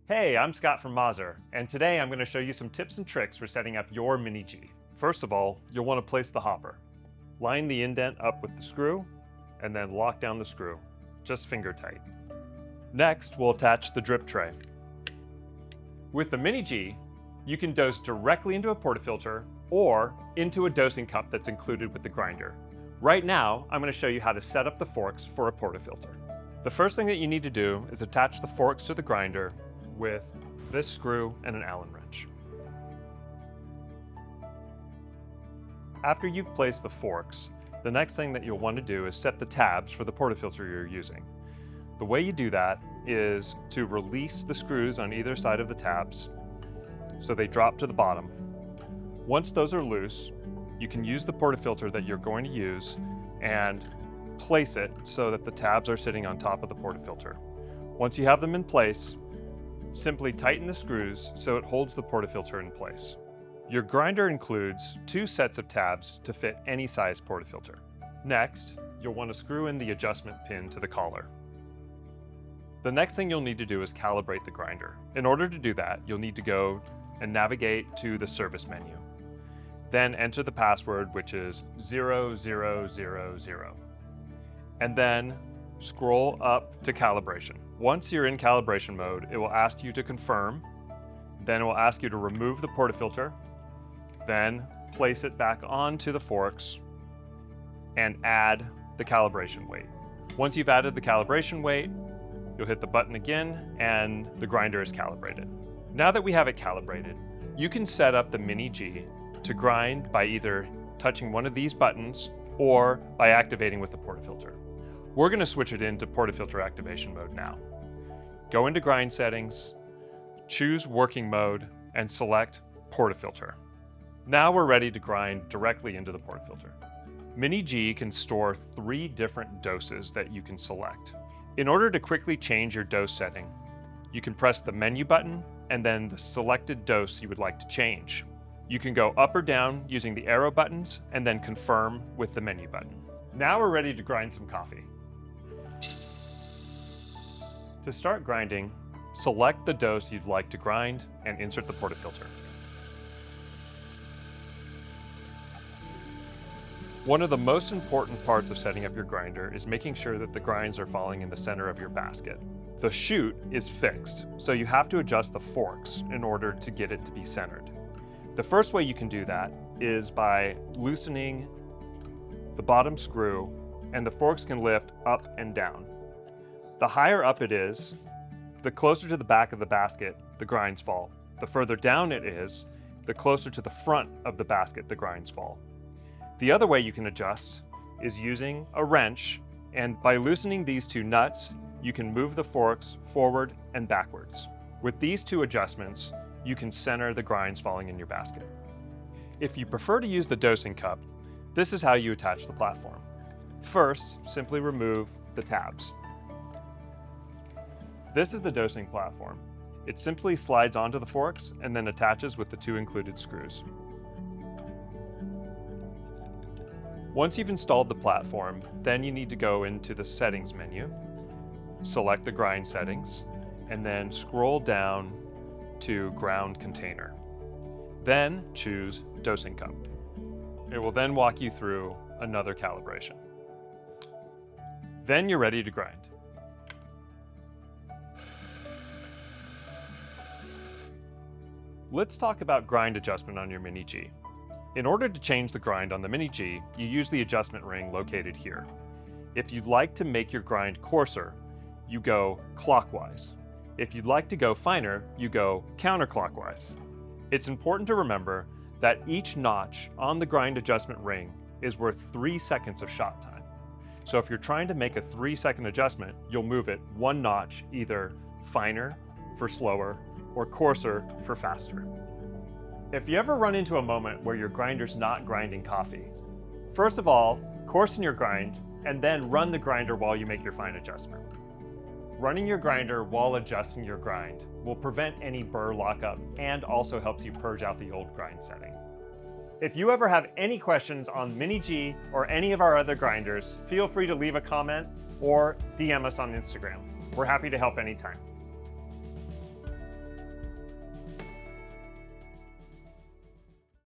Hey, I'm Scott from MAZZER, and today I'm going to show you some tips and tricks for setting up your Mini G. First of all, you'll want to place the hopper. Line the indent up with the screw, and then lock down the screw, just finger tight. Next, we'll attach the drip tray. With the Mini G, you can dose directly into a portafilter or into a dosing cup that's included with the grinder. Right now, I'm going to show you how to set up the forks for a portafilter. The first thing that you need to do is attach the forks to the grinder with this screw and an Allen wrench. After you've placed the forks, the next thing that you'll want to do is set the tabs for the portafilter you're using. The way you do that is to release the screws on either side of the tabs so they drop to the bottom. Once those are loose, you can use the portafilter that you're going to use and place it so that the tabs are sitting on top of the portafilter. Once you have them in place, simply tighten the screws so it holds the portafilter in place. Your grinder includes 2 sets of tabs to fit any size portafilter. Next, you'll want to screw in the adjustment pin to the collar. The next thing you'll need to do is calibrate the grinder. In order to do that, you'll need to go and navigate to the service menu. Then enter the password, which is 0000. And then scroll up to calibration. Once you're in calibration mode, it will ask you to confirm, then it will ask you to remove the portafilter, then place it back onto the forks and add the calibration weight. Once you've added the calibration weight, you'll hit the button again and the grinder is calibrated. Now that we have it calibrated, you can set up the Mini G to grind by either touching one of these buttons or by activating with the portafilter. We're going to switch it into portafilter activation mode now. Go into grind settings, choose working mode, and select portafilter. Now we're ready to grind directly into the portafilter. Mini G can store 3 different doses that you can select. In order to quickly change your dose setting, you can press the menu button and then the selected dose you would like to change. You can go up or down using the arrow buttons and then confirm with the menu button. Now we're ready to grind some coffee. To start grinding, select the dose you'd like to grind and insert the portafilter. One of the most important parts of setting up your grinder is making sure that the grinds are falling in the center of your basket. The chute is fixed, so you have to adjust the forks in order to get it to be centered. The first way you can do that is by loosening the bottom screw, and the forks can lift up and down. The higher up it is, the closer to the back of the basket the grinds fall. The further down it is, the closer to the front of the basket the grinds fall. The other way you can adjust is using a wrench, and by loosening these 2 nuts, you can move the forks forward and backwards. With these 2 adjustments, you can center the grinds falling in your basket. If you prefer to use the dosing cup, this is how you attach the platform. First, simply remove the tabs. This is the dosing platform. It simply slides onto the forks and then attaches with the 2 included screws. Once you've installed the platform, then you need to go into the settings menu, select the grind settings, and then scroll down to ground container. Then choose dosing cup. It will then walk you through another calibration. Then you're ready to grind. Let's talk about grind adjustment on your Mini G. In order to change the grind on the Mini G, you use the adjustment ring located here. If you'd like to make your grind coarser, you go clockwise. If you'd like to go finer, you go counterclockwise. It's important to remember that each notch on the grind adjustment ring is worth 3 seconds of shot time. So if you're trying to make a 3-second adjustment, you'll move it 1 notch, either finer for slower or coarser for faster. If you ever run into a moment where your grinder's not grinding coffee, first of all, coarsen your grind and then run the grinder while you make your fine adjustment. Running your grinder while adjusting your grind will prevent any burr lockup and also helps you purge out the old grind setting. If you ever have any questions on Mini G or any of our other grinders, feel free to leave a comment or DM us on Instagram. We're happy to help anytime.